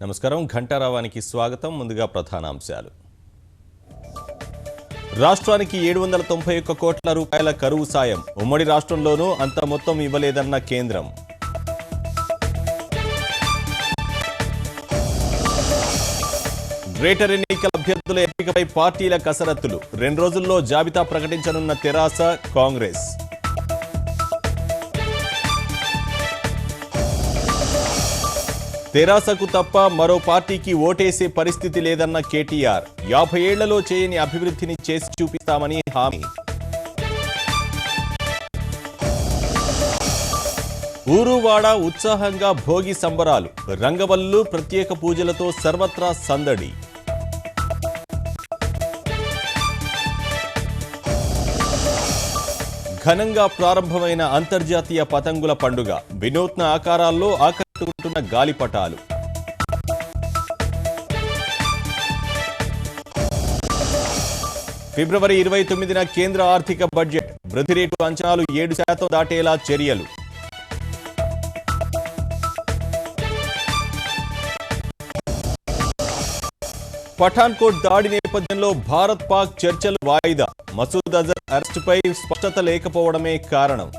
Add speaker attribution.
Speaker 1: నమస్కారం ఘంటారావానికి స్వాగతం. ముందుగా ప్రధానాంశాలు. రాష్ట్రానికి 791 కోట్ల రూపాయల కరువు సాయం. ఉమ్మడి రాష్ట్రంలోనూ అంత మొత్తం ఇవ్వలేదన్న కేంద్రం. గ్రేటర్ ఎన్నికల అభ్యర్థుల ఎంపికపై పార్టీల కసరత్తులు. 2 రోజుల్లో జాబితా ప్రకటించనున్న తెరాస, కాంగ్రెస్. తెరాసకు తప్ప మరో పార్టీకి ఓటేసే పరిస్థితి లేదన్న కేటీఆర్. 50 ఏళ్లలో చేయని అభివృద్ధిని చేసి చూపిస్తామని హామీ. ఊరువాడ ఉత్సాహంగా భోగి సంబరాలు. రంగవల్లు ప్రత్యేక పూజలతో సర్వత్రా సందడి. ఘనంగా ప్రారంభమైన అంతర్జాతీయ పతంగుల పండుగ. వినూత్న ఆకారాల్లో ఆకట్టుకుంటున్న గాలిపటాలు. ఫిబ్రవరి 29న కేంద్ర ఆర్థిక బడ్జెట్. వృద్ధి రేటు అంచనాలు 7% దాటేలా చర్యలు. పఠాన్కోట్ దాడి నేపథ్యంలో భారత్ పాక్ చర్చలు వాయిదా. మసూద్ అజర్ అరెస్టుపై స్పష్టత లేకపోవడమే కారణం.